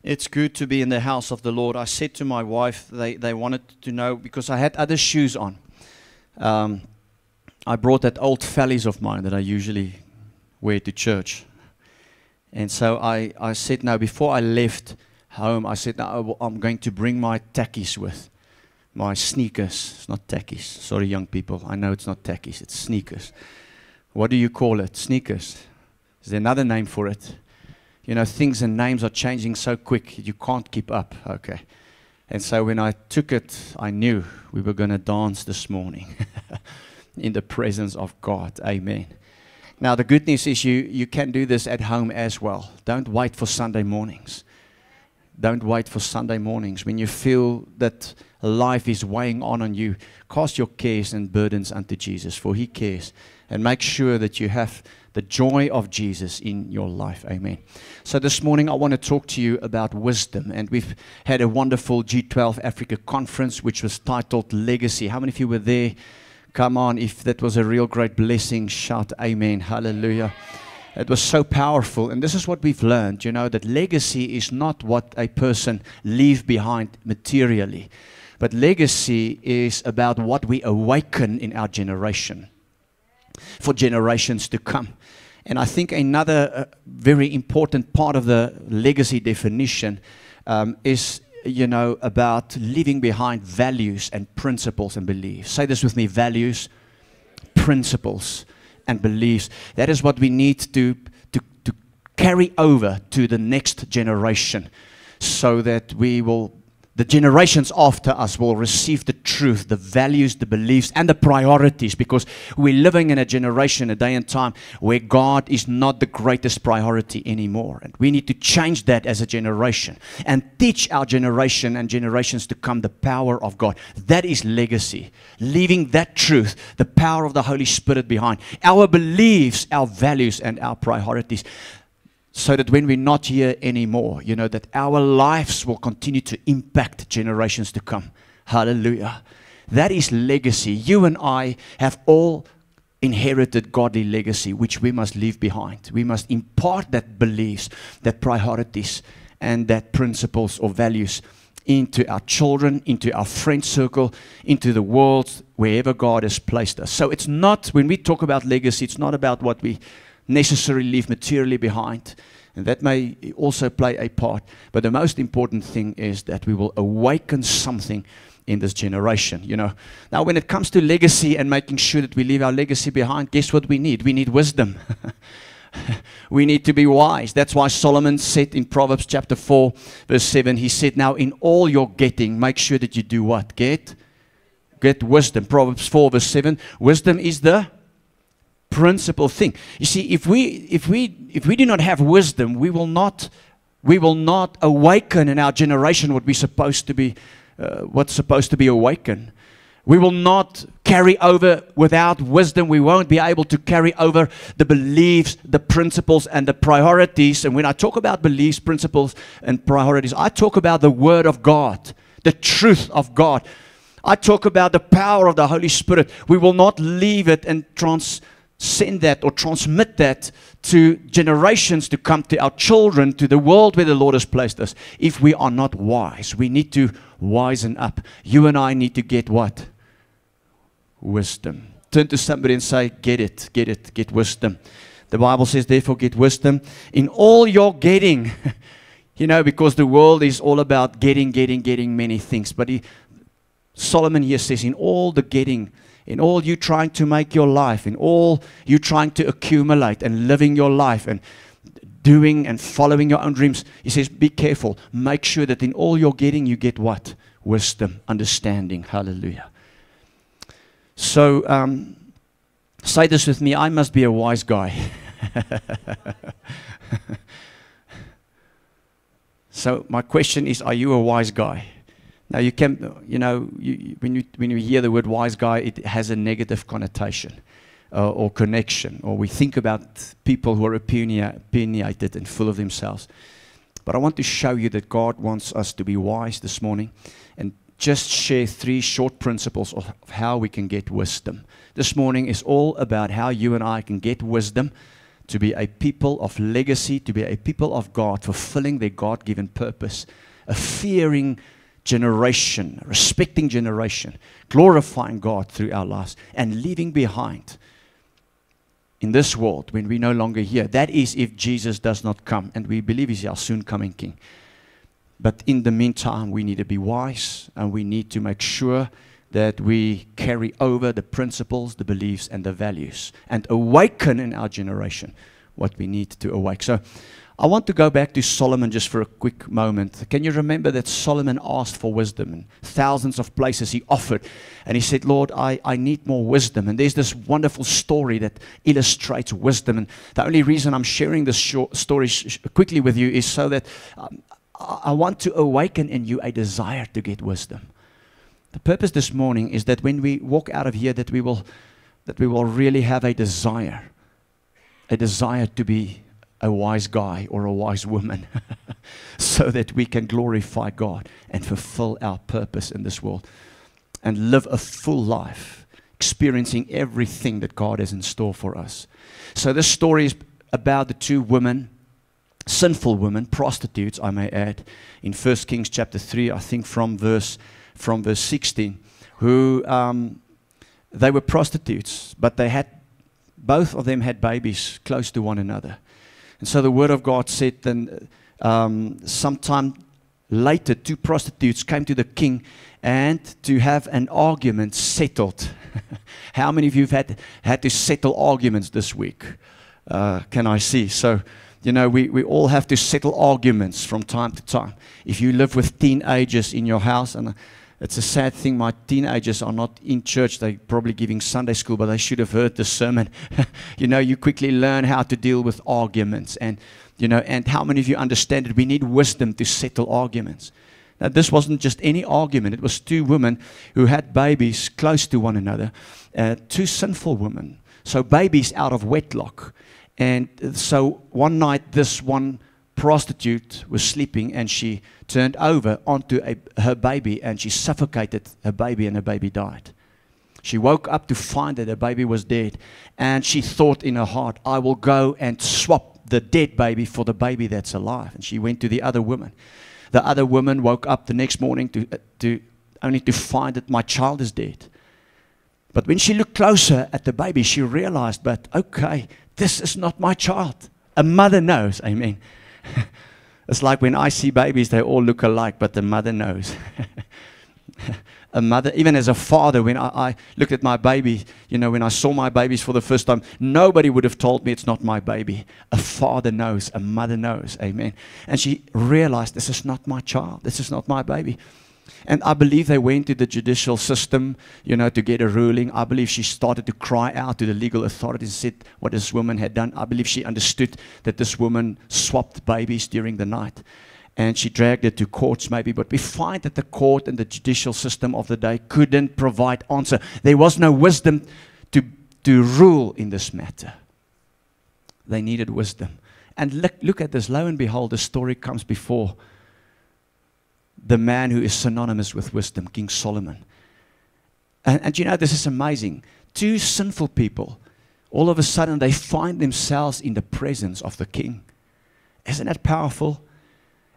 It's good to be in the house of the Lord. I said to my wife, they wanted to know, because I had other shoes on. I brought that old Fellies of mine that I usually wear to church. And so I said, no, before I left home, I said, no, I'm going to bring my tackies with. My sneakers. It's not tackies. Sorry, young people. I know it's not tackies. It's sneakers. What do you call it? Sneakers. Is there another name for it? You know, things and names are changing so quick, you can't keep up. Okay. And so when I took it, I knew we were going to dance this morning in the presence of God. Amen. Now, the good news is you can do this at home as well. Don't wait for Sunday mornings. Don't wait for Sunday mornings. When you feel that life is weighing on you, cast your cares and burdens unto Jesus, for He cares. And make sure that you have the joy of Jesus in your life. Amen. So this morning I want to talk to you about wisdom. And we've had a wonderful G12 Africa conference, which was titled Legacy. How many of you were there? Come on, if that was a real great blessing, shout amen. Hallelujah. It was so powerful. And this is what we've learned, you know, that legacy is not what a person leaves behind materially. But legacy is about what we awaken in our generation, for generations to come. And I think another very important part of the legacy definition is, you know, about leaving behind values and principles and beliefs. Say this with me: values, principles, and beliefs. That is what we need to carry over to the next generation, so that the generations after us will receive the truth, the values, the beliefs, and the priorities, because we're living in a generation, a day and time, where God is not the greatest priority anymore. And we need to change that as a generation and teach our generation and generations to come the power of God. That is legacy. Leaving that truth, the power of the Holy Spirit behind. Our beliefs, our values, and our priorities. So that when we're not here anymore, you know, that our lives will continue to impact generations to come. Hallelujah. That is legacy. You and I have all inherited godly legacy, which we must leave behind. We must impart that beliefs, that priorities, and that principles or values into our children, into our friend circle, into the world, wherever God has placed us. So it's not, when we talk about legacy, it's not about what we necessarily leave materially behind, and that may also play a part, but the most important thing is that we will awaken something in this generation. You know, now when it comes to legacy and making sure that we leave our legacy behind, guess what we need? We need wisdom. We need to be wise. That's why Solomon said in Proverbs chapter 4 verse 7, he said, now in all your getting, make sure that you do what? Get wisdom. Proverbs 4 verse 7, wisdom is the principal thing. You see, if we do not have wisdom, we will not awaken in our generation what's supposed to be awakened. We will not carry over without wisdom. We won't be able to carry over the beliefs, the principles, and the priorities. And when I talk about beliefs, principles, and priorities, I talk about the Word of God, the truth of God. I talk about the power of the Holy Spirit. We will not leave it and send that or transmit that to generations to come, to our children, to the world where the Lord has placed us, if we are not wise. We need to wisen up. You and I need to get what? Wisdom. Turn to somebody and say, get wisdom. The Bible says, therefore get wisdom in all your getting. You know, because the world is all about getting many things. But Solomon here says, in all the getting, in all you trying to make your life, in all you trying to accumulate and living your life and doing and following your own dreams, he says, be careful. Make sure that in all you're getting, you get what? Wisdom, understanding. Hallelujah. So, say this with me, I must be a wise guy. So my question is, are you a wise guy? Now you can, you know, when you hear the word wise guy, it has a negative connotation or connection, or we think about people who are opinionated and full of themselves. But I want to show you that God wants us to be wise this morning, and just share 3 short principles of how we can get wisdom. This morning is all about how you and I can get wisdom to be a people of legacy, to be a people of God, fulfilling their God-given purpose, a fearing generation, a respecting generation, glorifying God through our lives, and leaving behind in this world when we're no longer here. That is if Jesus does not come, and we believe He's our soon coming King. But in the meantime, we need to be wise, and we need to make sure that we carry over the principles, the beliefs, and the values, and awaken in our generation what we need to awake. So I want to go back to Solomon just for a quick moment. Can you remember that Solomon asked for wisdom? In thousands of places he offered. And he said, Lord, I need more wisdom. And there's this wonderful story that illustrates wisdom. And the only reason I'm sharing this story quickly with you is so that I want to awaken in you a desire to get wisdom. The purpose this morning is that when we walk out of here, that we will really have a desire to be a wise guy or a wise woman so that we can glorify God and fulfill our purpose in this world and live a full life, experiencing everything that God has in store for us. So this story is about the two women, sinful women, prostitutes, I may add, in 1 Kings chapter 3, I think from verse 16, who they were prostitutes, but both of them had babies close to one another. And so the word of God said then sometime later, two prostitutes came to the king and to have an argument settled. How many of you have had to settle arguments this week? Can I see? So, you know, we all have to settle arguments from time to time. If you live with teenagers in your house, and it's a sad thing, my teenagers are not in church. They're probably giving Sunday school, but they should have heard the sermon. You know, you quickly learn how to deal with arguments. And, you know, and how many of you understand that we need wisdom to settle arguments? Now, this wasn't just any argument. It was two women who had babies close to one another, two sinful women. So babies out of wedlock. And so one night, this one prostitute was sleeping, and she turned over onto her baby, and she suffocated her baby, and her baby died. She woke up to find that her baby was dead, and she thought in her heart, I will go and swap the dead baby for the baby that's alive. And she went to the other woman. The other woman woke up the next morning to only to find that my child is dead. But when she looked closer at the baby, she realized, but okay, this is not my child. A mother knows, amen. It's like when I see babies, they all look alike, but the mother knows. A mother, even as a father, when I looked at my baby, you know, when I saw my babies for the first time, nobody would have told me it's not my baby. A father knows, a mother knows, amen. And she realized, this is not my child, this is not my baby. And I believe they went to the judicial system, you know, to get a ruling. I believe she started to cry out to the legal authorities and said what this woman had done. I believe she understood that this woman swapped babies during the night. And she dragged it to courts maybe. But we find that the court and the judicial system of the day couldn't provide answer. There was no wisdom to rule in this matter. They needed wisdom. And look at this. Lo and behold, the story comes before the man who is synonymous with wisdom, King Solomon. And you know, this is amazing. Two sinful people, all of a sudden they find themselves in the presence of the king. Isn't that powerful?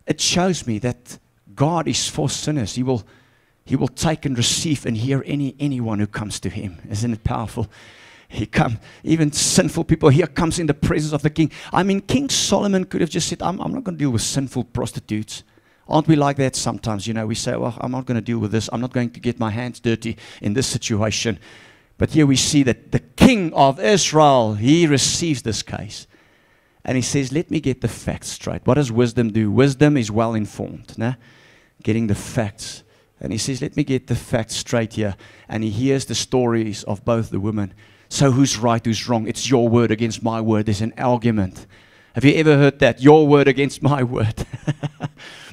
It shows me that God is for sinners. He will take and receive and hear anyone who comes to him. Isn't it powerful? Even sinful people, here comes in the presence of the king. I mean, King Solomon could have just said, I'm not going to deal with sinful prostitutes. Aren't we like that sometimes? You know, we say, well, I'm not going to deal with this. I'm not going to get my hands dirty in this situation. But here we see that the king of Israel, he receives this case. And he says, let me get the facts straight. What does wisdom do? Wisdom is well informed, nah? Getting the facts. And he says, let me get the facts straight here. And he hears the stories of both the women. So who's right, who's wrong? It's your word against my word. There's an argument. Have you ever heard that? Your word against my word.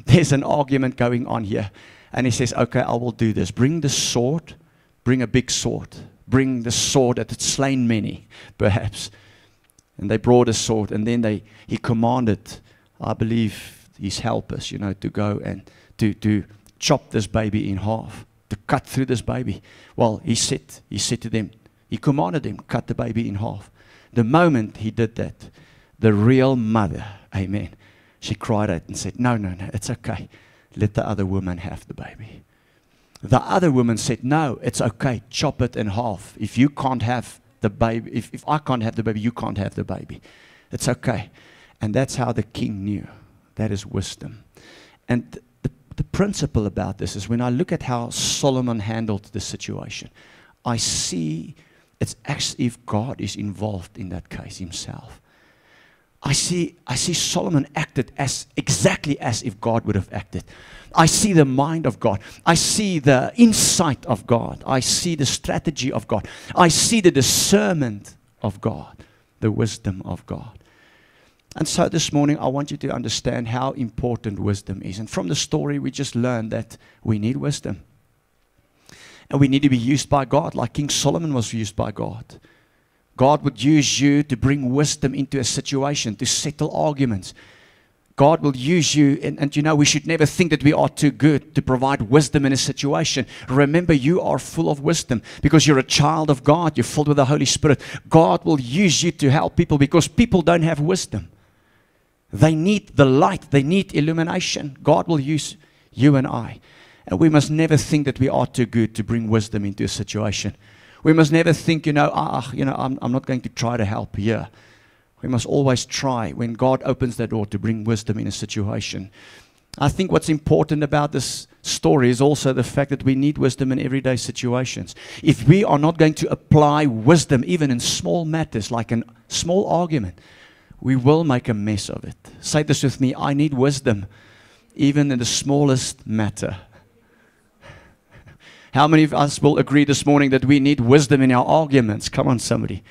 There's an argument going on here. And he says, okay, I will do this. Bring the sword. Bring a big sword. Bring the sword that had slain many, perhaps. And they brought a sword. And then he commanded, I believe, his helpers, you know, to go and to chop this baby in half. To cut through this baby. Well, he said to them, he commanded them, cut the baby in half. The moment he did that, the real mother, amen, she cried out and said, no, it's okay. Let the other woman have the baby. The other woman said, no, it's okay. Chop it in half. If you can't have the baby, if I can't have the baby, you can't have the baby. It's okay. And that's how the king knew. That is wisdom. And the principle about this is when I look at how Solomon handled the situation, I see it's actually if God is involved in that case himself. I see Solomon acted exactly as if God would have acted. I see the mind of God. I see the insight of God. I see the strategy of God. I see the discernment of God, the wisdom of God. And so this morning, I want you to understand how important wisdom is. And from the story, we just learned that we need wisdom. And we need to be used by God like King Solomon was used by God. God would use you to bring wisdom into a situation, to settle arguments. God will use you, and you know, we should never think that we are too good to provide wisdom in a situation. Remember, you are full of wisdom because you're a child of God. You're filled with the Holy Spirit. God will use you to help people because people don't have wisdom. They need the light. They need illumination. God will use you and I. And we must never think that we are too good to bring wisdom into a situation. We must never think, I'm not going to try to help here. We must always try when God opens the door to bring wisdom in a situation. I think what's important about this story is also the fact that we need wisdom in everyday situations. If we are not going to apply wisdom even in small matters like a small argument, we will make a mess of it. Say this with me, I need wisdom even in the smallest matter. How many of us will agree this morning that we need wisdom in our arguments? Come on, somebody.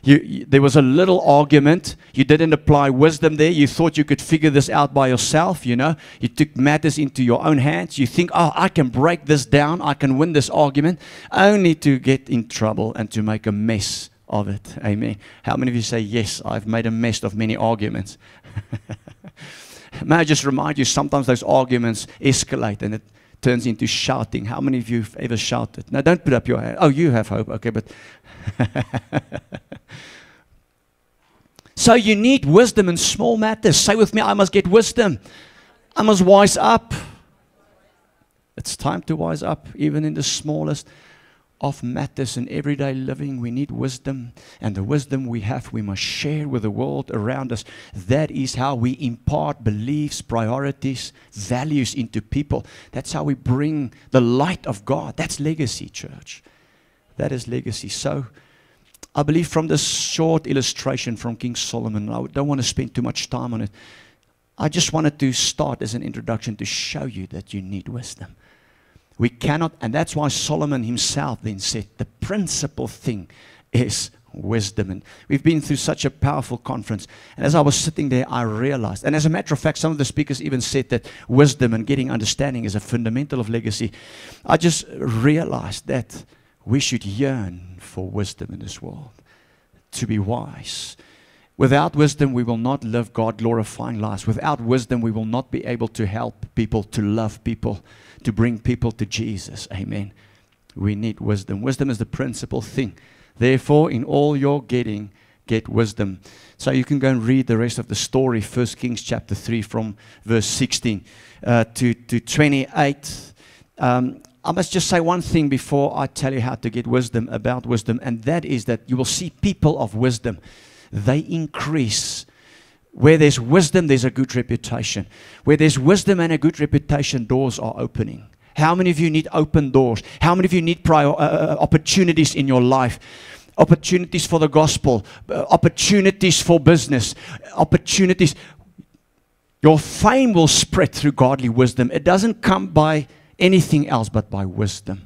There was a little argument. You didn't apply wisdom there. You thought you could figure this out by yourself, You took matters into your own hands. You think, I can break this down. I can win this argument. Only to get in trouble and to make a mess of it. Amen. How many of you say, yes, I've made a mess of many arguments? May I just remind you, sometimes those arguments escalate and it turns into shouting. How many of you have ever shouted? Now, don't put up your hand. Oh, you have hope. Okay, but... So you need wisdom in small matters. Say with me, I must get wisdom. I must wise up. It's time to wise up, even in the smallest of matters in everyday living. We need wisdom, and the wisdom we have, we must share with the world around us. That is how we impart beliefs, priorities, values into people. That's how we bring the light of God. That's legacy, church. That is legacy. So I believe from this short illustration from King Solomon, I don't want to spend too much time on it. I just wanted to start as an introduction to show you that you need wisdom. We cannot, and that's why Solomon himself then said, the principal thing is wisdom. And we've been through such a powerful conference. And as I was sitting there, I realized, and as a matter of fact, some of the speakers even said that wisdom and getting understanding is a fundamental of legacy. I just realized that we should yearn for wisdom in this world, to be wise. Without wisdom, we will not live God-glorifying lives. Without wisdom, we will not be able to help people, to love people, to bring people to Jesus. Amen. We need wisdom. Wisdom is the principal thing. Therefore, in all you're getting, get wisdom. So you can go and read the rest of the story, 1 Kings chapter 3 from verse 16 to 28. I must just say one thing before I tell you how to get wisdom, about wisdom, and that is that you will see people of wisdom. They increase. Where there's wisdom, there's a good reputation. Where there's wisdom and a good reputation, doors are opening. How many of you need open doors? How many of you need opportunities in your life? Opportunities for the gospel, opportunities for business, opportunities. Your fame will spread through godly wisdom. It doesn't come by anything else but by wisdom.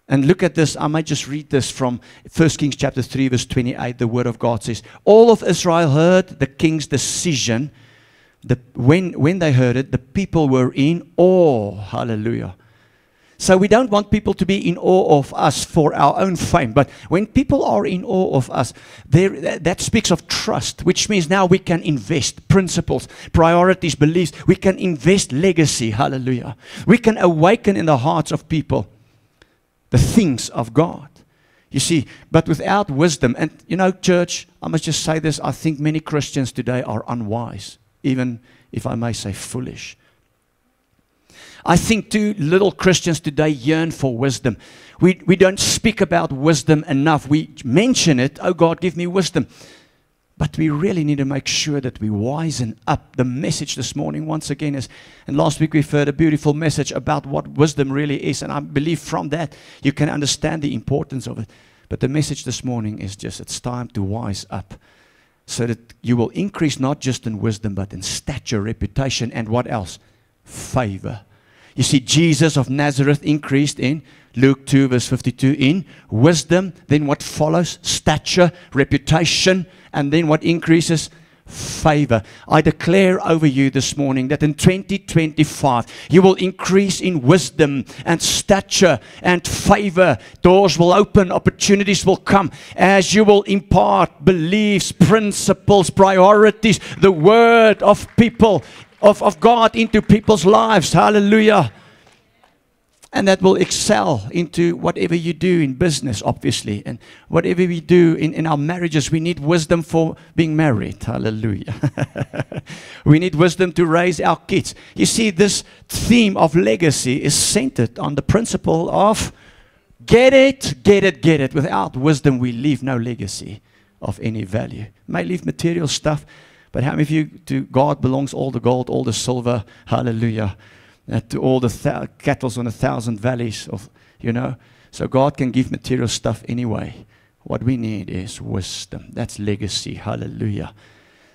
And look at this. I might just read this from 1 Kings chapter 3 verse 28. The word of God says, all of Israel heard the king's decision. When they heard it, the people were in awe. Hallelujah. So we don't want people to be in awe of us for our own fame. But when people are in awe of us, that speaks of trust, which means now we can invest principles, priorities, beliefs. We can invest legacy. Hallelujah. We can awaken in the hearts of people the things of God. You see, but without wisdom, and you know, church, I must just say this, I think many Christians today are unwise, even if I may say foolish. I think too little Christians today yearn for wisdom. We don't speak about wisdom enough. We mention it, oh God, give me wisdom. But we really need to make sure that we wisen up. The message this morning, once again, is, and last week we've heard a beautiful message about what wisdom really is. And I believe from that you can understand the importance of it. But the message this morning is just, it's time to wise up, so that you will increase not just in wisdom, but in stature, reputation, and what else? Favor. You see, Jesus of Nazareth increased in Luke 2 verse 52 in wisdom. Then what follows? Stature, reputation, and then what increases? Favor. I declare over you this morning that in 2025 you will increase in wisdom and stature and favor. Doors will open, opportunities will come as you will impart beliefs, principles, priorities, the word of people, of God into people's lives. Hallelujah. And that will excel into whatever you do in business, obviously. And whatever we do in our marriages, we need wisdom for being married. Hallelujah. We need wisdom to raise our kids. You see, this theme of legacy is centered on the principle of get it, get it, get it. Without wisdom, we leave no legacy of any value. May leave material stuff, but how many of you, to God belongs all the gold, all the silver, hallelujah, to all the cattle on 1,000 valleys of, you know. So God can give material stuff anyway. What we need is wisdom. That's legacy, hallelujah.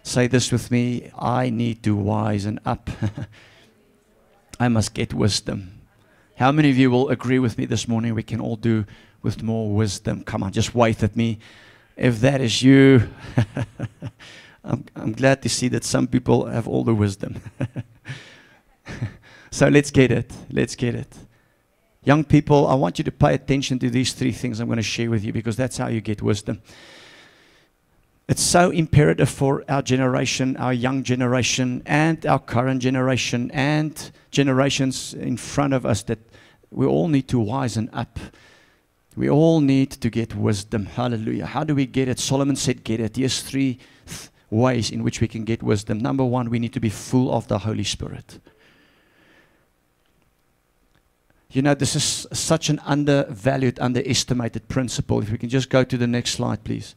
Say this with me, I need to wisen up. I must get wisdom. How many of you will agree with me this morning we can all do with more wisdom? Come on, just wave at me. If that is you, I'm glad to see that some people have all the wisdom. So let's get it. Let's get it. Young people, I want you to pay attention to these three things I'm going to share with you, because that's how you get wisdom. It's so imperative for our generation, our young generation, and our current generation, and generations in front of us, that we all need to wisen up. We all need to get wisdom. Hallelujah. How do we get it? Solomon said, get it. Here's three ways in which we can get wisdom. Number one, we need to be full of the Holy Spirit. You know, this is such an undervalued, underestimated principle. If we can just go to the next slide, please.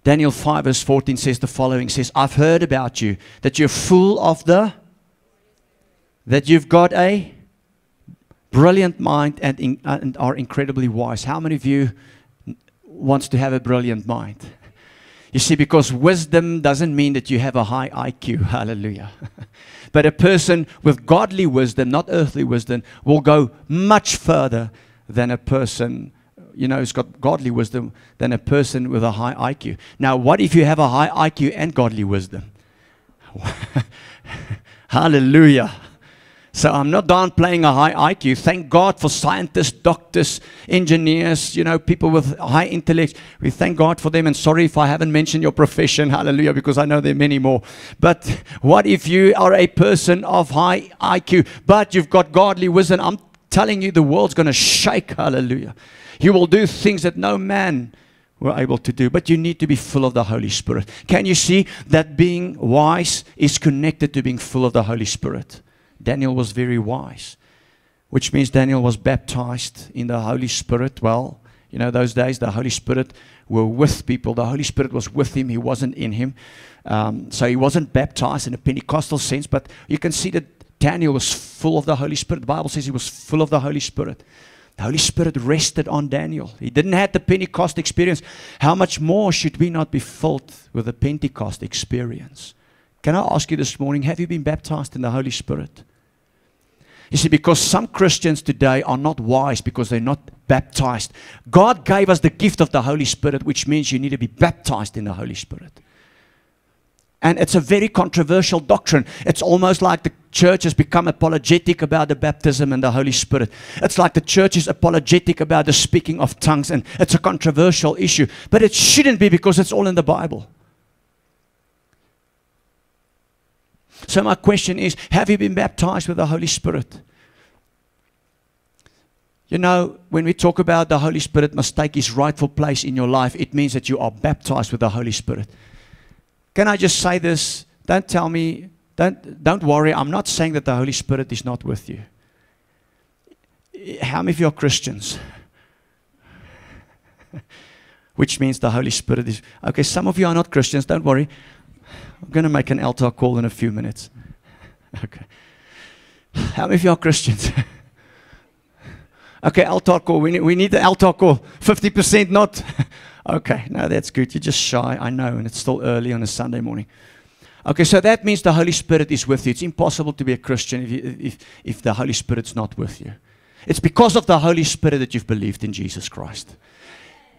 Daniel 5 verse 14 says the following, says, I've heard about you, that you're full of that you've got a brilliant mind and are incredibly wise. How many of you wants to have a brilliant mind? You see, because wisdom doesn't mean that you have a high IQ. Hallelujah. But a person with godly wisdom, not earthly wisdom, will go much further than a person, you know, who's got godly wisdom, than a person with a high IQ. Now, what if you have a high IQ and godly wisdom? Hallelujah. So I'm not downplaying a high IQ. Thank God for scientists, doctors, engineers, you know, people with high intellect. We thank God for them. And sorry if I haven't mentioned your profession, hallelujah, because I know there are many more. But what if you are a person of high IQ, but you've got godly wisdom? I'm telling you, the world's going to shake, hallelujah. You will do things that no man were able to do, but you need to be full of the Holy Spirit. Can you see that being wise is connected to being full of the Holy Spirit? Daniel was very wise, which means Daniel was baptized in the Holy Spirit. Well, you know, those days the Holy Spirit were with people. The Holy Spirit was with him. He wasn't in him. So he wasn't baptized in a Pentecostal sense, but you can see that Daniel was full of the Holy Spirit. The Bible says he was full of the Holy Spirit. The Holy Spirit rested on Daniel. He didn't have the Pentecost experience. How much more should we not be filled with the Pentecost experience? Can I ask you this morning, have you been baptized in the Holy Spirit? You see, because some Christians today are not wise because they're not baptized. God gave us the gift of the Holy Spirit, which means you need to be baptized in the Holy Spirit. And it's a very controversial doctrine. It's almost like the church has become apologetic about the baptism and the Holy Spirit. It's like the church is apologetic about the speaking of tongues, and it's a controversial issue. But it shouldn't be, because it's all in the Bible. So my question is, have you been baptized with the Holy Spirit? You know, when we talk about the Holy Spirit must take His rightful place in your life, it means that you are baptized with the Holy Spirit. Can I just say this? Don't tell me, don't worry. I'm not saying that the Holy Spirit is not with you. How many of you are Christians? Which means the Holy Spirit is... Okay, some of you are not Christians. Don't worry. I'm going to make an altar call in a few minutes. Okay. How many of you are Christians? Okay, altar call. We need the altar call. 50% not. Okay, no, that's good. You're just shy, I know, and it's still early on a Sunday morning. Okay, so that means the Holy Spirit is with you. It's impossible to be a Christian if the Holy Spirit's not with you. It's because of the Holy Spirit that you've believed in Jesus Christ.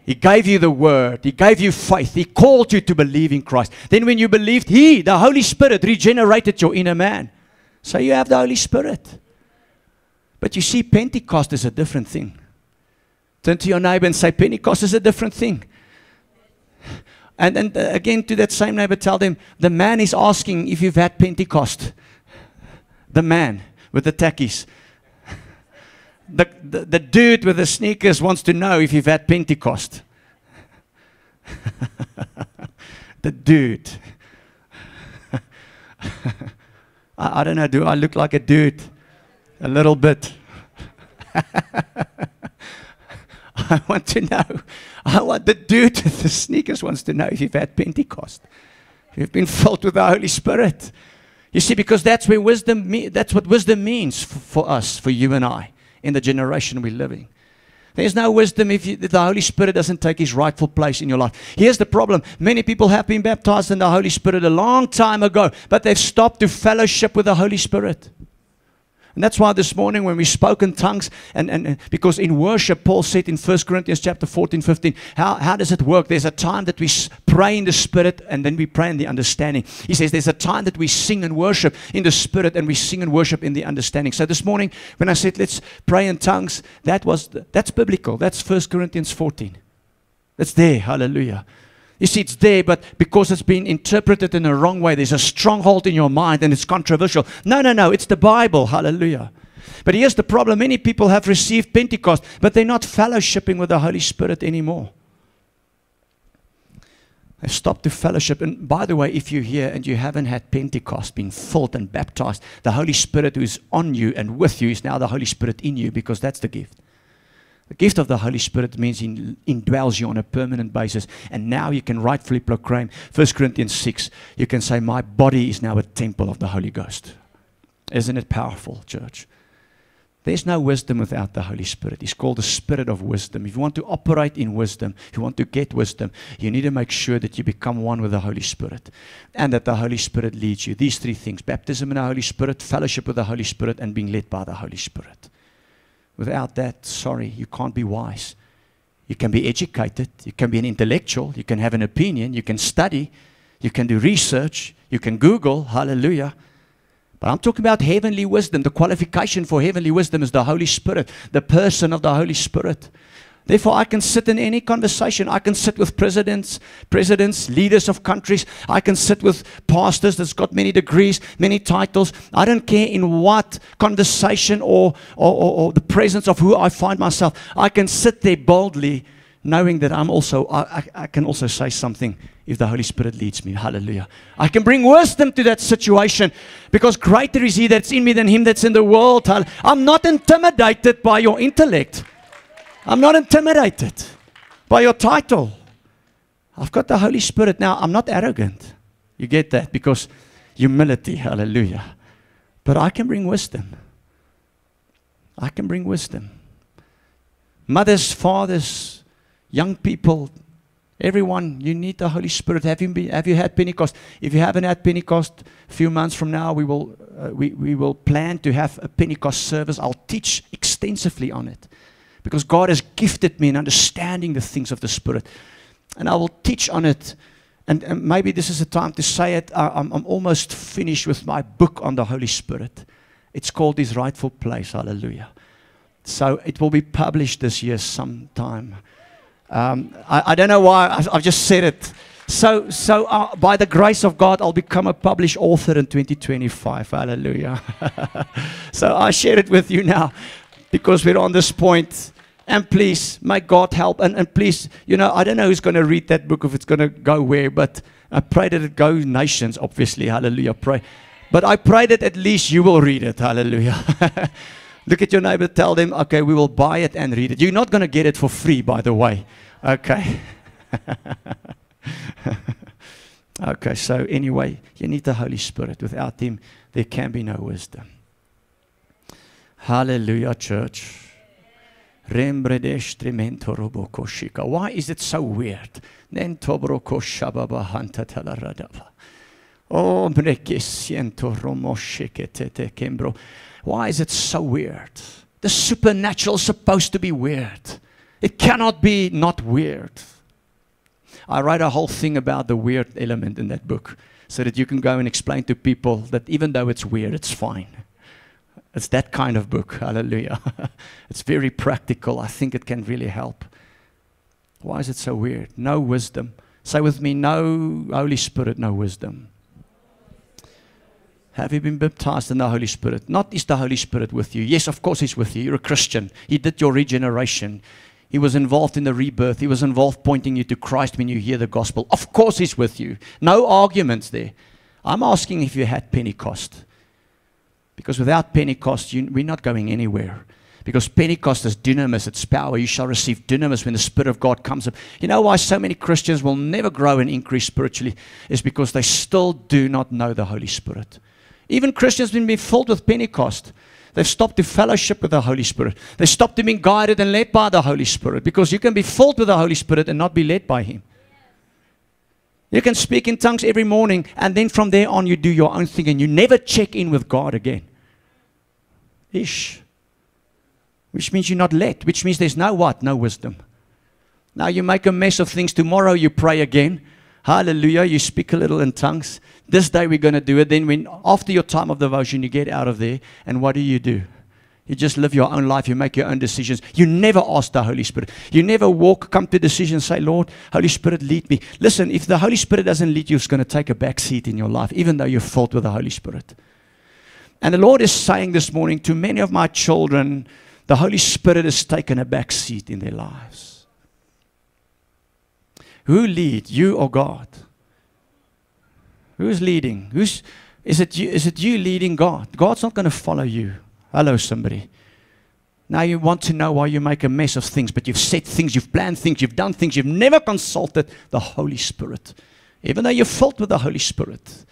He gave you the word. He gave you faith. He called you to believe in Christ. Then when you believed, He, the Holy Spirit, regenerated your inner man. So you have the Holy Spirit. But you see, Pentecost is a different thing. Turn to your neighbor and say, Pentecost is a different thing. And then again to that same neighbor, tell them, the man is asking if you've had Pentecost. The man with the tackies. The dude with the sneakers wants to know if you've had Pentecost. The dude. I don't know, do I look like a dude? A little bit. I want to know. The dude with the sneakers wants to know if you've had Pentecost. If you've been filled with the Holy Spirit. You see, because that's where that's what wisdom means for us, for you and I, in the generation we're living. There's no wisdom if the Holy Spirit doesn't take His rightful place in your life. Here's the problem. Many people have been baptized in the Holy Spirit a long time ago, but they've stopped to fellowship with the Holy Spirit. And that's why this morning when we spoke in tongues, and because in worship, Paul said in 1 Corinthians chapter 14, 15, how does it work? There's a time that we pray in the Spirit and then we pray in the understanding. He says there's a time that we sing and worship in the Spirit and we sing and worship in the understanding. So this morning when I said let's pray in tongues, that's biblical. That's 1 Corinthians 14. That's there. Hallelujah. You see, it's there, but because it's been interpreted in a wrong way, there's a stronghold in your mind and it's controversial. No, it's the Bible. Hallelujah. But here's the problem. Many people have received Pentecost, but they're not fellowshipping with the Holy Spirit anymore. They've stopped to fellowship. And by the way, if you're here and you haven't had Pentecost, been filled and baptized, the Holy Spirit who is on you and with you is now the Holy Spirit in you, because that's the gift. The gift of the Holy Spirit means He indwells you on a permanent basis. And now you can rightfully proclaim, 1 Corinthians 6, you can say, my body is now a temple of the Holy Ghost. Isn't it powerful, church? There's no wisdom without the Holy Spirit. He's called the Spirit of wisdom. If you want to operate in wisdom, if you want to get wisdom, you need to make sure that you become one with the Holy Spirit and that the Holy Spirit leads you. These three things: baptism in the Holy Spirit, fellowship with the Holy Spirit, and being led by the Holy Spirit. Without that, sorry, you can't be wise. You can be educated, you can be an intellectual, you can have an opinion, you can study, you can do research, you can Google, hallelujah. But I'm talking about heavenly wisdom. The qualification for heavenly wisdom is the Holy Spirit, the person of the Holy Spirit. Therefore, I can sit in any conversation. I can sit with presidents, leaders of countries. I can sit with pastors that's got many degrees, many titles. I don't care in what conversation or the presence of who I find myself. I can sit there boldly, knowing that I can also say something if the Holy Spirit leads me. Hallelujah. I can bring wisdom to that situation, because greater is He that's in me than him that's in the world. I'm not intimidated by your intellect. I'm not intimidated by your title. I've got the Holy Spirit. Now, I'm not arrogant. You get that? Because humility, hallelujah. But I can bring wisdom. I can bring wisdom. Mothers, fathers, young people, everyone, you need the Holy Spirit. Have you had Pentecost? If you haven't had Pentecost, a few months from now, we will plan to have a Pentecost service. I'll teach extensively on it, because God has gifted me in understanding the things of the Spirit. And I will teach on it. And maybe this is a time to say it. I'm almost finished with my book on the Holy Spirit. It's called His Rightful Place. Hallelujah. So it will be published this year sometime. I don't know why. I've just said it. So by the grace of God, I'll become a published author in 2025. Hallelujah. So I share it with you now, because we're on this point. And please, may God help. And please, I don't know who's going to read that book, if it's going to go where, but I pray that it goes nations, obviously. Hallelujah. Pray. But I pray that at least you will read it. Hallelujah. Look at your neighbor, tell them, okay, we will buy it and read it. You're not going to get it for free, by the way. Okay. Okay, so anyway, you need the Holy Spirit. Without Him, there can be no wisdom. Hallelujah, church. Why is it so weird? Why is it so weird? The supernatural is supposed to be weird. It cannot be not weird. I write a whole thing about the weird element in that book so that you can go and explain to people that even though it's weird, it's fine. It's that kind of book. Hallelujah. It's very practical. I think it can really help. Why is it so weird? No wisdom. Say with me, no Holy Spirit, no wisdom. Have you been baptized in the Holy Spirit? Not is the Holy Spirit with you. Yes, of course He's with you. You're a Christian. He did your regeneration. He was involved in the rebirth. He was involved pointing you to Christ when you hear the gospel. Of course He's with you. No arguments there. I'm asking if you had Pentecost. Because without Pentecost, we're not going anywhere. Because Pentecost is dunamis, it's power. You shall receive dunamis when the Spirit of God comes up. You know why so many Christians will never grow and increase spiritually? Is because they still do not know the Holy Spirit. Even Christians have been filled with Pentecost. They've stopped to fellowship with the Holy Spirit. They stopped to being guided and led by the Holy Spirit. Because you can be filled with the Holy Spirit and not be led by Him. You can speak in tongues every morning, and then from there on you do your own thing, and you never check in with God again. Which means you're not led. Which means there's no what? No wisdom. Now you make a mess of things. Tomorrow you pray again. Hallelujah. You speak a little in tongues. This day we're going to do it. Then after your time of devotion, you get out of there, and what do? You just live your own life. You make your own decisions. You never ask the Holy Spirit. You never come to decisions, say, Lord, Holy Spirit, lead me. Listen, if the Holy Spirit doesn't lead you, it's going to take a back seat in your life, even though you're filled with the Holy Spirit. And the Lord is saying this morning to many of my children, the Holy Spirit has taken a back seat in their lives. Who leads, you or God? Who's leading? Is it you leading God? God's not going to follow you. Hello, somebody. Now you want to know why you make a mess of things, but you've said things, you've planned things, you've done things, you've never consulted the Holy Spirit, even though you're filled with the Holy Spirit.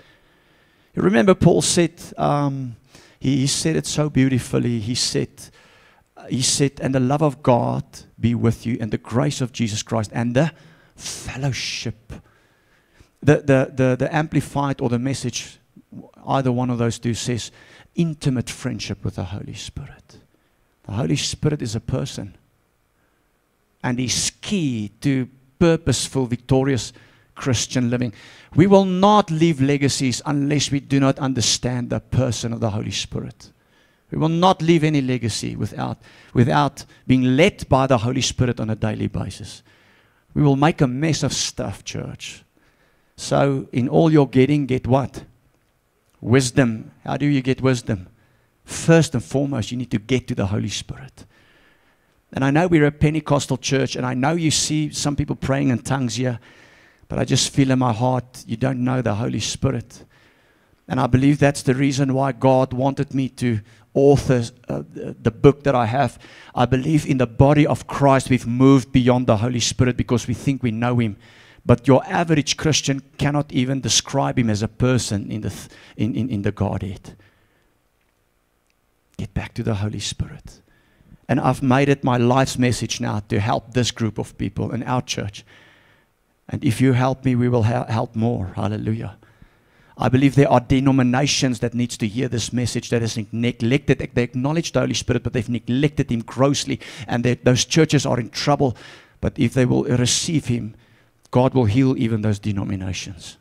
You remember Paul said, he said it so beautifully. He said, and the love of God be with you, and the grace of Jesus Christ, and the fellowship. The Amplified or the Message, either one of those two says, intimate friendship with the Holy Spirit. The Holy Spirit is a person. And He's key to purposeful, victorious Christian living. We will not leave legacies unless we do not understand the person of the Holy Spirit. We will not leave any legacy without being led by the Holy Spirit on a daily basis. We will make a mess of stuff, church. So in all you're getting, get what? Wisdom. How do you get wisdom? First and foremost, you need to get to the Holy Spirit. And I know we're a Pentecostal church, and I know you see some people praying in tongues here, but I just feel in my heart you don't know the Holy Spirit. And I believe that's the reason why God wanted me to author the book that I have. I believe in the body of Christ we've moved beyond the Holy Spirit because we think we know Him. But your average Christian cannot even describe Him as a person in the Godhead. Get back to the Holy Spirit. And I've made it my life's message now to help this group of people in our church. And if you help me, we will help more. Hallelujah. I believe there are denominations that needs to hear this message that has neglected. They acknowledge the Holy Spirit, but they've neglected Him grossly. And those churches are in trouble. But if they will receive Him, God will heal even those denominations.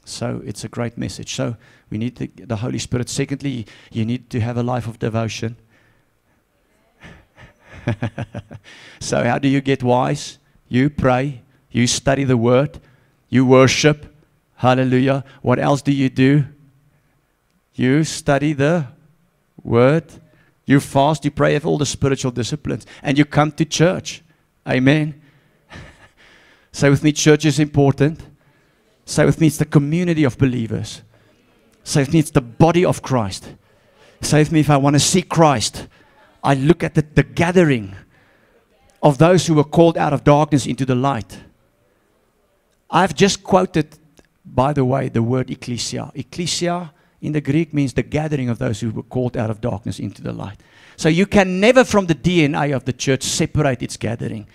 So it's a great message. So we need the Holy Spirit. Secondly, you need to have a life of devotion. So how do you get wise? You pray. You study the Word. You worship. Hallelujah. What else do? You study the Word. You fast, you pray, have all the spiritual disciplines, and you come to church. Amen. Say with me, church is important. Say with me, it's the community of believers. Say with me, it's the body of Christ. Say with me, if I want to see Christ, I look at the gathering of those who were called out of darkness into the light. I've just quoted, by the way, the word ecclesia. Ecclesia in the Greek means the gathering of those who were called out of darkness into the light. So you can never from the DNA of the church separate its gathering.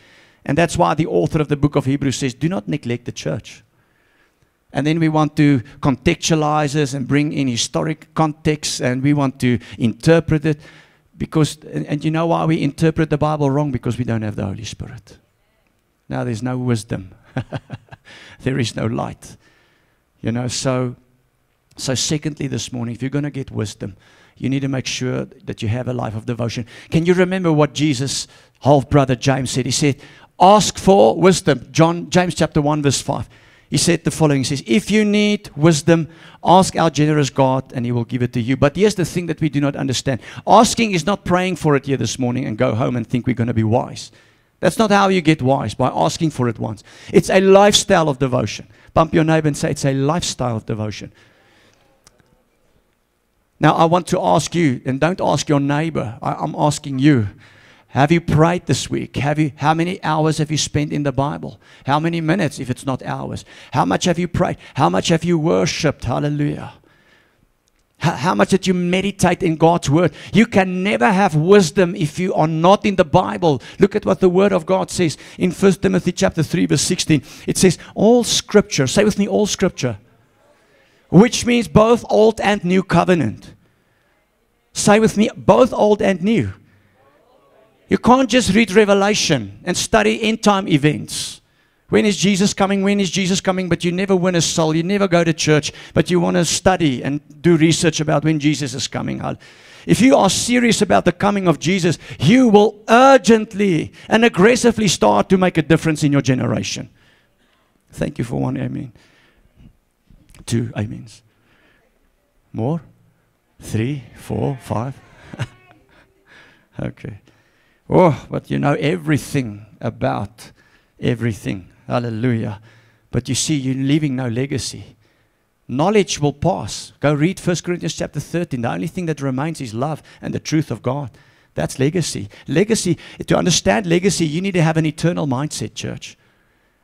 And that's why the author of the book of Hebrews says, do not neglect the church. And then we want to contextualize this and bring in historic context, and we want to interpret it. Because, and you know why we interpret the Bible wrong? Because we don't have the Holy Spirit. Now there's no wisdom. There is no light. You know, so secondly this morning, if you're going to get wisdom, you need to make sure that you have a life of devotion. Can you remember what Jesus' half-brother James said? He said, ask for wisdom. James chapter 1 verse 5. He said the following, he says, if you need wisdom, ask our generous God and He will give it to you. But here's the thing that we do not understand. Asking is not praying for it here this morning and go home and think we're going to be wise. That's not how you get wise, by asking for it once. It's a lifestyle of devotion. Bump your neighbor and say, it's a lifestyle of devotion. Now I want to ask you, and don't ask your neighbor, I'm asking you. Have you prayed this week? How many hours have you spent in the Bible? How many minutes if it's not hours? How much have you prayed? How much have you worshipped? Hallelujah. How much did you meditate in God's word? You can never have wisdom if you are not in the Bible. Look at what the word of God says in 1 Timothy chapter 3 verse 16. It says, all scripture, say with me, all scripture, which means both old and new covenant. Say with me, both old and new. You can't just read Revelation and study end time events. When is Jesus coming? When is Jesus coming? But you never win a soul. You never go to church. But you want to study and do research about when Jesus is coming. If you are serious about the coming of Jesus, you will urgently and aggressively start to make a difference in your generation. Thank you for one amen. 2 amens. More? 3, 4, 5. Okay. Oh, but you know everything about everything. Hallelujah. But you see, you're leaving no legacy. Knowledge will pass. Go read 1 Corinthians chapter 13. The only thing that remains is love and the truth of God. That's legacy. Legacy, to understand legacy, you need to have an eternal mindset, church.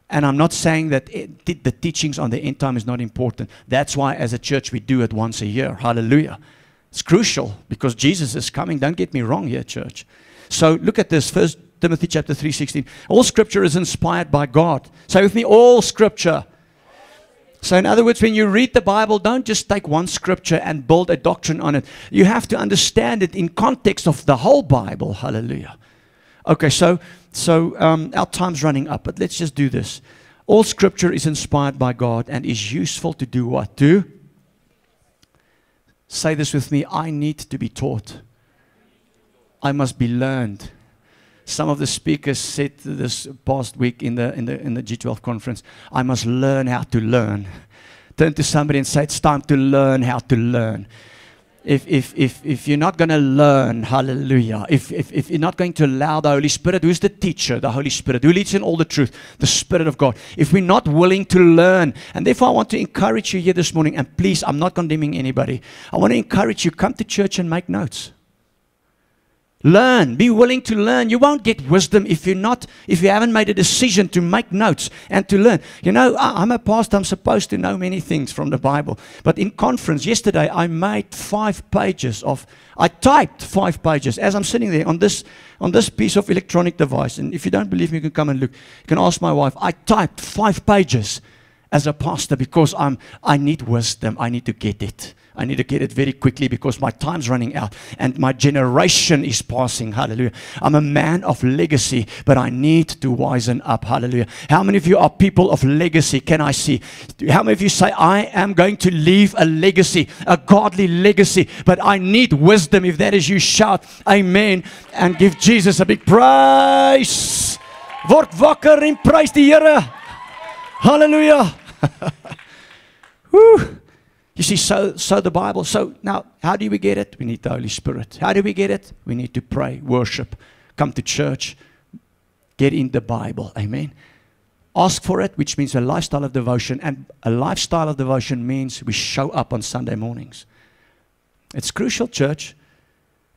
And I'm not saying that the teachings on the end time is not important. That's why as a church we do it once a year. Hallelujah. It's crucial because Jesus is coming. Don't get me wrong here, church. So look at this, 1 Timothy chapter 3:16. All scripture is inspired by God. Say with me, all scripture. So in other words, when you read the Bible, don't just take one scripture and build a doctrine on it. You have to understand it in context of the whole Bible. Hallelujah. Okay, so our time's running up, but let's just do this. All scripture is inspired by God and is useful to do what? To? Say this with me, I need to be taught. I must be learned. Some of the speakers said this past week in the G12 conference, I must learn how to learn. Turn to somebody and say, it's time to learn how to learn. If you're not going to learn, hallelujah, if you're not going to allow the Holy Spirit, who's the teacher, the Holy Spirit, who leads in all the truth, the Spirit of God, if we're not willing to learn, and therefore I want to encourage you here this morning, and please, I'm not condemning anybody. I want to encourage you, come to church and make notes. Learn. Be willing to learn. You won't get wisdom if you haven't made a decision to make notes and to learn. You know, I'm a pastor. I'm supposed to know many things from the Bible. But in conference yesterday, I typed 5 pages as I'm sitting there on this piece of electronic device. And if you don't believe me, you can come and look. You can ask my wife. I typed 5 pages as a pastor because I need wisdom. I need to get it. I need to get it very quickly because my time's running out and my generation is passing. Hallelujah. I'm a man of legacy, but I need to wisen up. Hallelujah. How many of you are people of legacy? Can I see? How many of you say, I am going to leave a legacy, a godly legacy, but I need wisdom? If that is you, shout amen and give Jesus a big praise. Word wakker en prys die Here. Hallelujah. Woo. You You see, so the Bible. So now, how do we get it? We need the Holy Spirit. How do we get it? We need to pray, worship, come to church, get in the Bible. Amen. Ask for it, which means a lifestyle of devotion. And a lifestyle of devotion means we show up on Sunday mornings. It's crucial, church.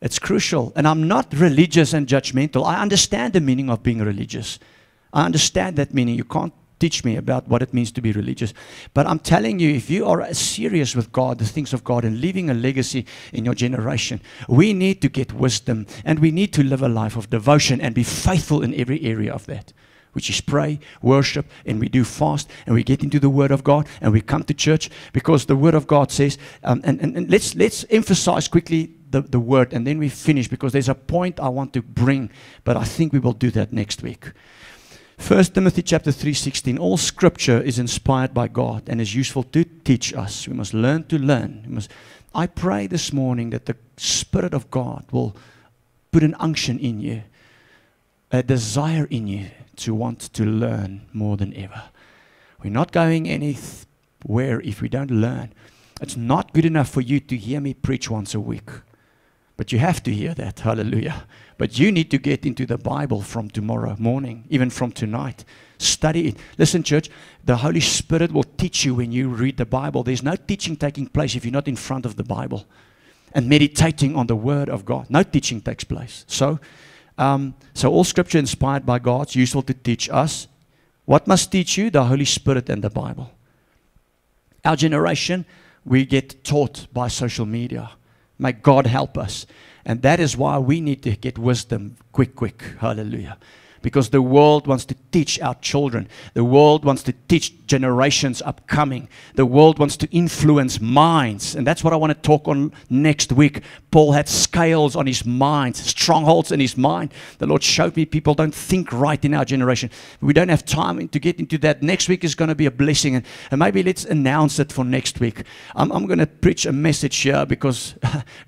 It's crucial. And I'm not religious and judgmental. I understand the meaning of being religious. I understand that meaning. You can't teach me about what it means to be religious. But I'm telling you, if you are serious with God, the things of God, and leaving a legacy in your generation, we need to get wisdom, and we need to live a life of devotion and be faithful in every area of that, which is pray, worship, and we do fast, and we get into the Word of God, and we come to church, because the Word of God says, and let's emphasize quickly the Word, and then we finish, because there's a point I want to bring, but I think we will do that next week. 1 Timothy chapter 3:16, all Scripture is inspired by God and is useful to teach us. We must learn to learn. I pray this morning that the Spirit of God will put an unction in you, a desire in you to want to learn more than ever. We're not going anywhere if we don't learn. It's not good enough for you to hear me preach once a week. But you have to hear that, hallelujah. But you need to get into the Bible from tomorrow morning, even from tonight. Study it. Listen, church, the Holy Spirit will teach you when you read the Bible. There's no teaching taking place if you're not in front of the Bible and meditating on the Word of God. No teaching takes place. So all Scripture inspired by God is useful to teach us. What must teach you? The Holy Spirit and the Bible. Our generation, we get taught by social media. May God help us. And that is why we need to get wisdom quick. Hallelujah. Because the world wants to teach our children. The world wants to teach generations upcoming. The world wants to influence minds. And that's what I want to talk on next week. Paul had scales on his mind, strongholds in his mind. The Lord showed me people don't think right in our generation. We don't have time to get into that. Next week is going to be a blessing. And maybe let's announce it for next week. I'm going to preach a message here because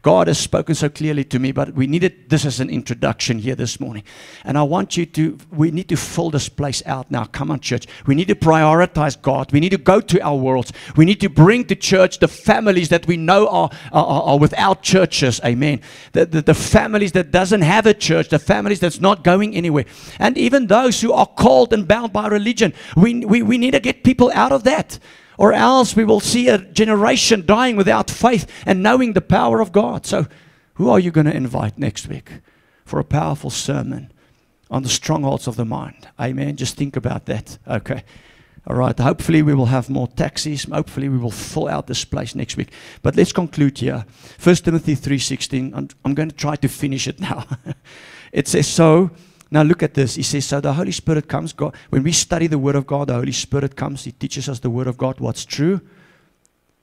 God has spoken so clearly to me. But we needed this as an introduction here this morning. And I want you to we need to fill this place out now. Come on, church. We need to prioritize God. We need to go to our worlds. We need to bring to church the families that we know are without churches. Amen. The families that doesn't have a church, the families that's not going anywhere. And even those who are called and bound by religion. We need to get people out of that. Or else we will see a generation dying without faith and knowing the power of God. So who are you going to invite next week for a powerful sermon on the strongholds of the mind? Amen. Just think about that. Okay. All right. Hopefully we will have more taxis. Hopefully we will fill out this place next week. But let's conclude here. 1 Timothy 3:16. I'm going to try to finish it now. It says so. Now look at this. He says, so the Holy Spirit comes. God, when we study the Word of God, the Holy Spirit comes. He teaches us the Word of God, what's true.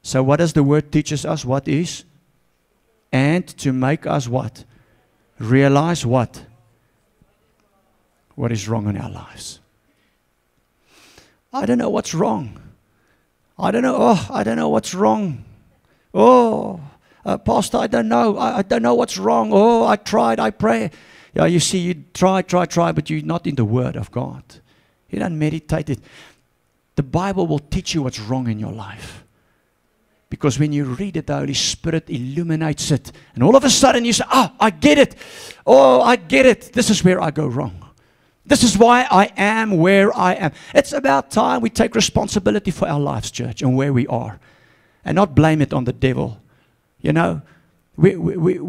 So what does the Word teaches us? What is? And to make us what? Realize what? What is wrong in our lives. I don't know what's wrong. I don't know what's wrong. Pastor, I don't know. I don't know what's wrong. I tried, I pray. Yeah, you see, you try, but you're not in the Word of God. You don't meditate it. The Bible will teach you what's wrong in your life. Because when you read it, the Holy Spirit illuminates it. And all of a sudden you say, I get it. I get it. This is where I go wrong. This is why I am where I am. It's about time we take responsibility for our lives, church, and where we are. And not blame it on the devil. You know, we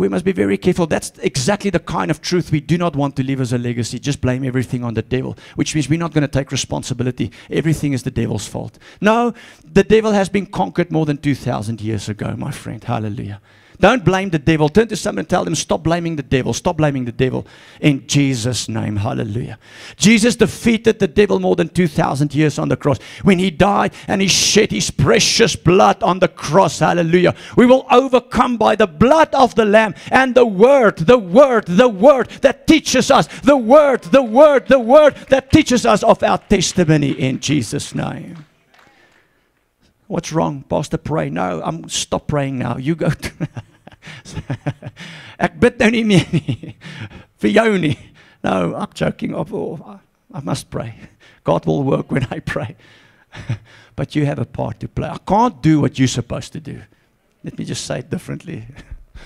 must be very careful. That's exactly the kind of truth we do not want to leave as a legacy. Just blame everything on the devil, which means we're not going to take responsibility. Everything is the devil's fault. No, the devil has been conquered more than 2,000 years ago, my friend. Hallelujah. Don't blame the devil. Turn to someone and tell them, stop blaming the devil. Stop blaming the devil. In Jesus' name. Hallelujah. Jesus defeated the devil more than 2,000 years on the cross. When he died and he shed his precious blood on the cross. Hallelujah. We will overcome by the blood of the Lamb and the word that teaches us. The word that teaches us of our testimony in Jesus' name. What's wrong, Pastor? Pray. No, stop praying now. You go to... Ek bid nou nie meer nie. Vir jou nie. No, I'm joking. I must pray. God will work when I pray. But you have a part to play. I can't do what you're supposed to do. Let me just say it differently.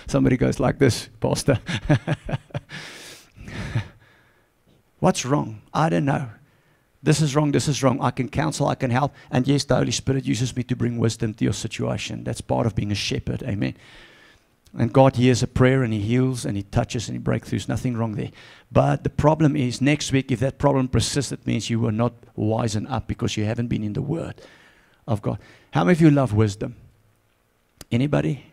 Somebody goes like this, Pastor. What's wrong? I don't know. This is wrong, this is wrong. I can counsel, I can help. And yes, the Holy Spirit uses me to bring wisdom to your situation. That's part of being a shepherd. Amen. And God hears a prayer and He heals and He touches and He breaks through. There's nothing wrong there. But the problem is next week, if that problem persists, it means you were not wisen up because you haven't been in the Word of God. How many of you love wisdom? Anybody?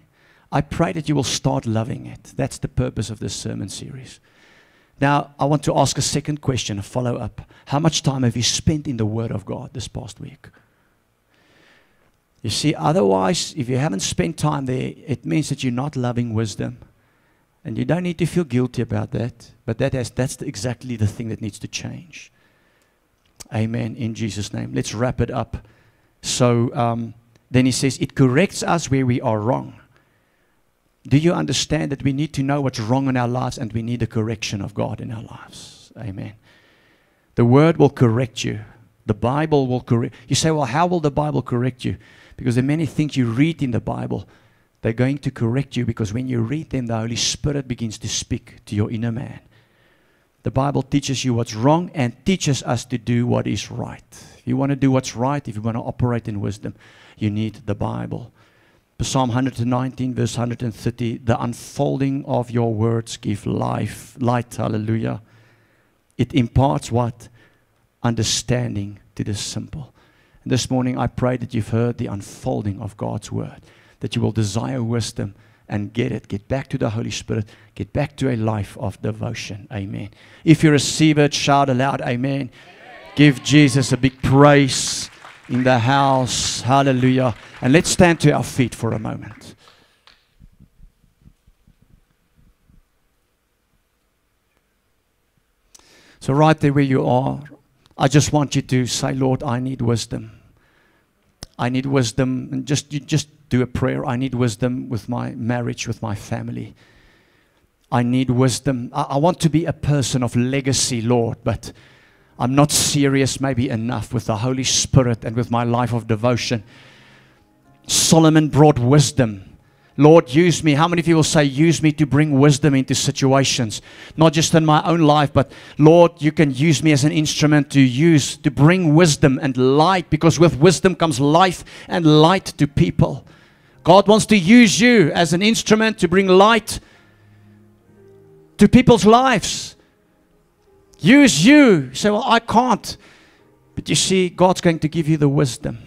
I pray that you will start loving it. That's the purpose of this sermon series. Now, I want to ask a second question, a follow-up. How much time have you spent in the Word of God this past week? You see, otherwise, if you haven't spent time there, it means that you're not loving wisdom. And you don't need to feel guilty about that. But that's exactly the thing that needs to change. Amen, in Jesus' name. Let's wrap it up. So, then he says, it corrects us where we are wrong. Do you understand that we need to know what's wrong in our lives and we need the correction of God in our lives? Amen. The Word will correct you. The Bible will correct. You say, well, how will the Bible correct you? Because there are many things you read in the Bible. They're going to correct you because when you read them, the Holy Spirit begins to speak to your inner man. The Bible teaches you what's wrong and teaches us to do what is right. If you want to do what's right, if you want to operate in wisdom, you need the Bible. Psalm 119, verse 130, the unfolding of your words give light, hallelujah. It imparts what? Understanding to the simple. And this morning I pray that you've heard the unfolding of God's word, that you will desire wisdom and get it. Get back to the Holy Spirit. Get back to a life of devotion. Amen. If you receive it, shout aloud, amen. Give Jesus a big praise in the house. Hallelujah. And let's stand to our feet for a moment. So right there where you are, I just want you to say, Lord, I need wisdom. I need wisdom. And you just do a prayer. I need wisdom with my marriage, with my family. I need wisdom. I want to be a person of legacy, Lord, but I'm not serious maybe enough with the Holy Spirit and with my life of devotion. Solomon brought wisdom. Lord, use me. How many of you will say, use me to bring wisdom into situations? Not just in my own life, but Lord, you can use me as an instrument to bring wisdom and light, because with wisdom comes life and light to people. God wants to use you as an instrument to bring light to people's lives. Use you. You say, well, I can't. But you see, God's going to give you the wisdom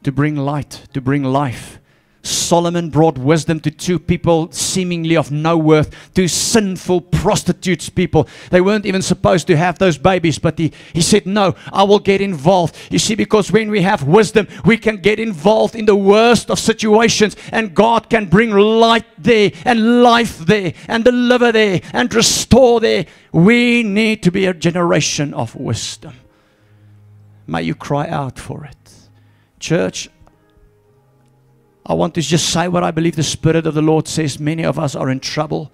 to bring light, to bring life. Solomon brought wisdom to two people seemingly of no worth, two sinful prostitutes people. They weren't even supposed to have those babies, but he said, no, I will get involved. You see, because when we have wisdom, we can get involved in the worst of situations, and God can bring light there and life there and deliver there and restore there. We need to be a generation of wisdom. May you cry out for it. Church, I want to just say what I believe the Spirit of the Lord says. Many of us are in trouble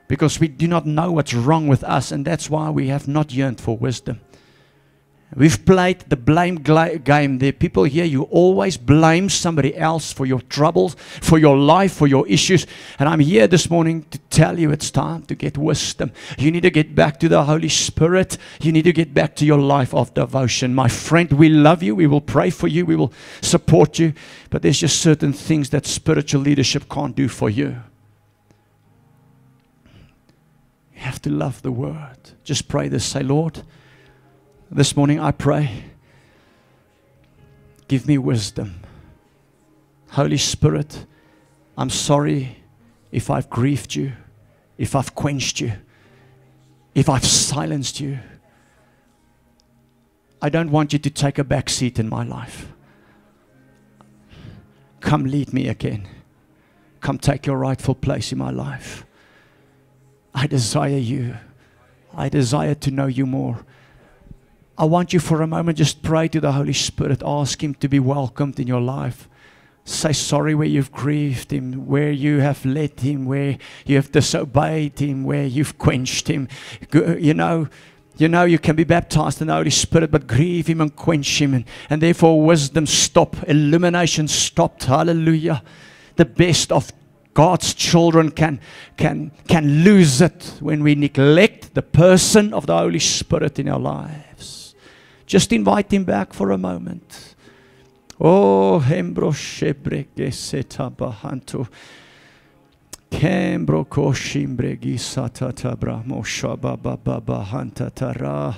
because we do not know what's wrong with us, and that's why we have not yearned for wisdom. We've played the blame game. There are people here, you always blame somebody else for your troubles, for your life, for your issues. And I'm here this morning to tell you it's time to get wisdom. You need to get back to the Holy Spirit. You need to get back to your life of devotion. My friend, we love you. We will pray for you. We will support you. But there's just certain things that spiritual leadership can't do for you. You have to love the Word. Just pray this. Say, Lord, this morning I pray, give me wisdom. Holy Spirit, I'm sorry if I've grieved you, if I've quenched you, if I've silenced you. I don't want you to take a back seat in my life. Come lead me again. Come take your rightful place in my life. I desire you. I desire to know you more. I want you for a moment, just pray to the Holy Spirit. Ask Him to be welcomed in your life. Say sorry where you've grieved Him, where you have led Him, where you have disobeyed Him, where you've quenched Him. You know, You know you can be baptized in the Holy Spirit, but grieve Him and quench Him. And therefore wisdom stopped. Illumination stopped. Hallelujah. The best of God's children can lose it when we neglect the person of the Holy Spirit in our lives. Just invite Him back for a moment. Oh, Hembro Shebreke Setabahanto. Kembro Koshimbregi Satatabra Moshaba Baba Hantatara.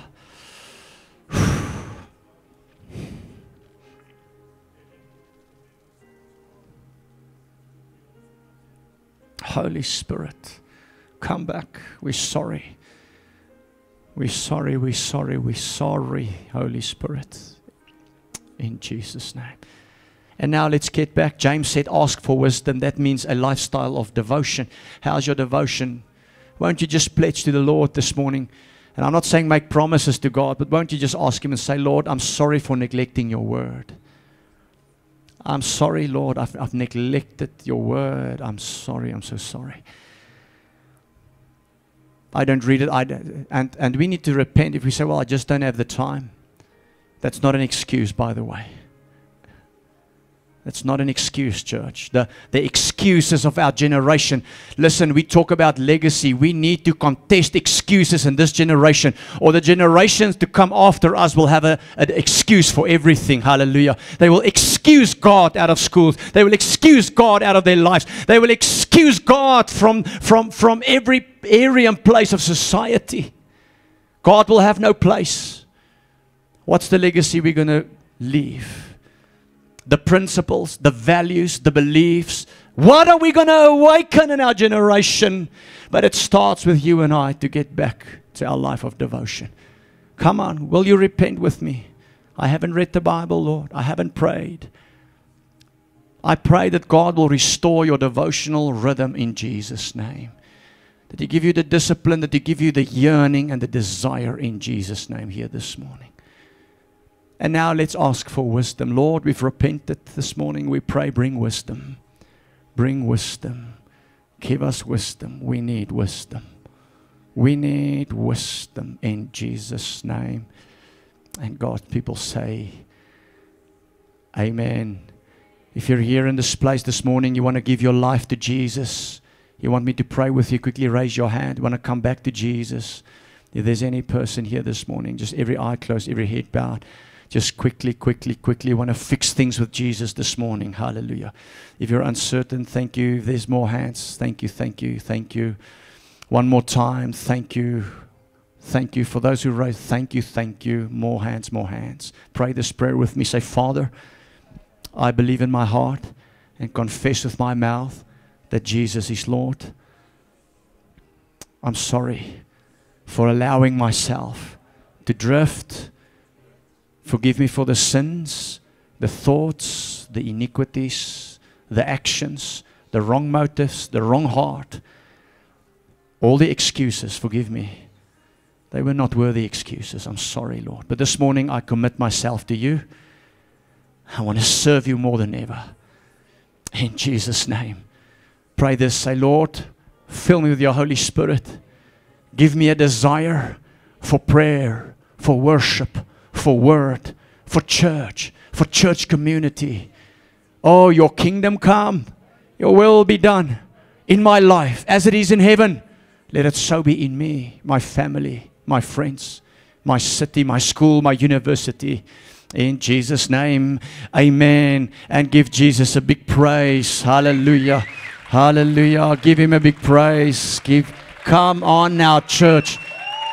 Holy Spirit, come back. We're sorry. We're sorry, we're sorry, we're sorry, Holy Spirit. In Jesus' name. And now let's get back. James said, ask for wisdom. That means a lifestyle of devotion. How's your devotion? Won't you just pledge to the Lord this morning? And I'm not saying make promises to God, but won't you just ask Him and say, Lord, I'm sorry for neglecting your word. I'm sorry, Lord, I've neglected your word. I'm sorry, I'm so sorry. I don't read it. And we need to repent if we say, well, I just don't have the time. That's not an excuse, by the way. It's not an excuse, church. The excuses of our generation. Listen, we talk about legacy. We need to contest excuses in this generation, or the generations to come after us will have an excuse for everything. Hallelujah. They will excuse God out of schools. They will excuse God out of their lives. They will excuse God from every area and place of society. God will have no place. What's the legacy we're going to leave? The principles, the values, the beliefs. What are we going to awaken in our generation? But it starts with you and I to get back to our life of devotion. Come on, will you repent with me? I haven't read the Bible, Lord. I haven't prayed. I pray that God will restore your devotional rhythm in Jesus' name. That He give you the discipline, that He give you the yearning and the desire in Jesus' name here this morning. And now let's ask for wisdom. Lord, we've repented this morning. We pray, bring wisdom. Bring wisdom. Give us wisdom. We need wisdom. We need wisdom in Jesus' name. And God's people say, amen. If you're here in this place this morning, you want to give your life to Jesus. You want me to pray with you, quickly raise your hand. You want to come back to Jesus. If there's any person here this morning, just every eye closed, every head bowed. Just quickly want to fix things with Jesus this morning. Hallelujah. If you're uncertain, thank you. If there's more hands, thank you, thank you, thank you. One more time, thank you. Thank you. For those who raised, thank you, thank you. More hands, more hands. Pray this prayer with me. Say, Father, I believe in my heart and confess with my mouth that Jesus is Lord. I'm sorry for allowing myself to drift. Forgive me for the sins, the thoughts, the iniquities, the actions, the wrong motives, the wrong heart. All the excuses, forgive me. They were not worthy excuses. I'm sorry, Lord. But this morning I commit myself to you. I want to serve you more than ever. In Jesus' name. Pray this. Say, Lord, fill me with your Holy Spirit. Give me a desire for prayer, for worship, for word, for church community. Oh, your kingdom come, your will be done in my life as it is in heaven. Let it so be in me, my family, my friends, my city, my school, my university. In Jesus' name, amen. And give Jesus a big praise. Hallelujah. Hallelujah. Give Him a big praise. Come on now, church.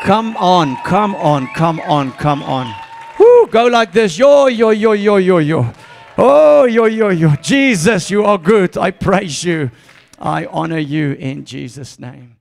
Come on, come on, come on, come on. Woo, go like this. Yo. Oh, yo. Jesus, you are good. I praise you. I honor you in Jesus' name.